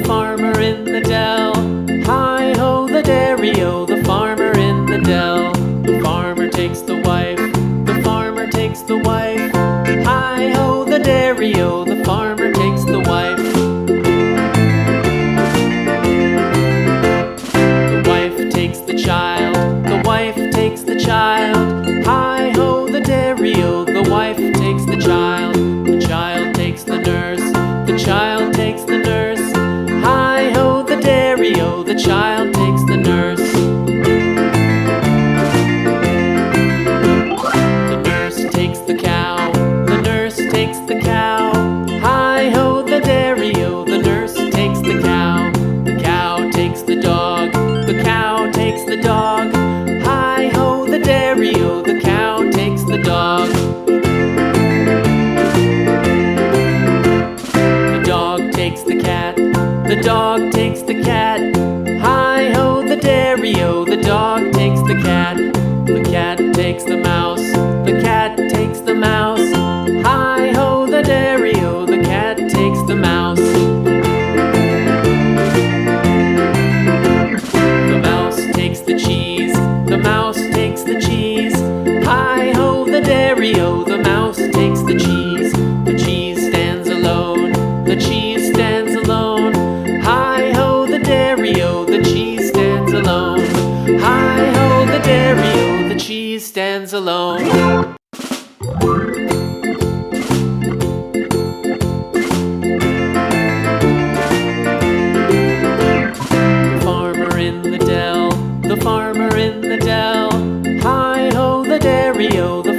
farmer in the dell. Hi-ho, the dairy-o, the farmer in the dell. The farmer takes the wife, the farmer takes the wife. Hi-ho, the dairy-o, the farmer takes the wife. The wife takes the child, the wife takes the child. Hi-ho, the dairy-o, the wife takes the child. The child takes the nurse, the child takes the nurse. Hi-ho, the dairy-o, the child takes the nurse. The nurse takes the cow, the nurse takes the cow. Hi-ho, the dairy-o, the nurse takes the cow. The cow takes the dog, the cow takes the dog. Hi-ho, the dairy-o, the cow takes the dog. The dog takes the cat, the dog takes the cat. Hi-ho, the dairy-o, the dog takes the cat. The cat takes the mouse, the cat takes the mouse. Hi-ho, the dairy-o, the cat takes the mouse. The mouse takes the cheese, the mouse takes the cheese. Hi-ho, the dairy-o, the mouse takes the cheese. The cheese stands alone, the cheese stands alone. Hi-ho, the dairy-o, the cheese stands alone. Hi-ho, the dairy-o, the cheese stands alone. The farmer in the dell, the farmer in the dell. Hi-ho, the dairy-o, the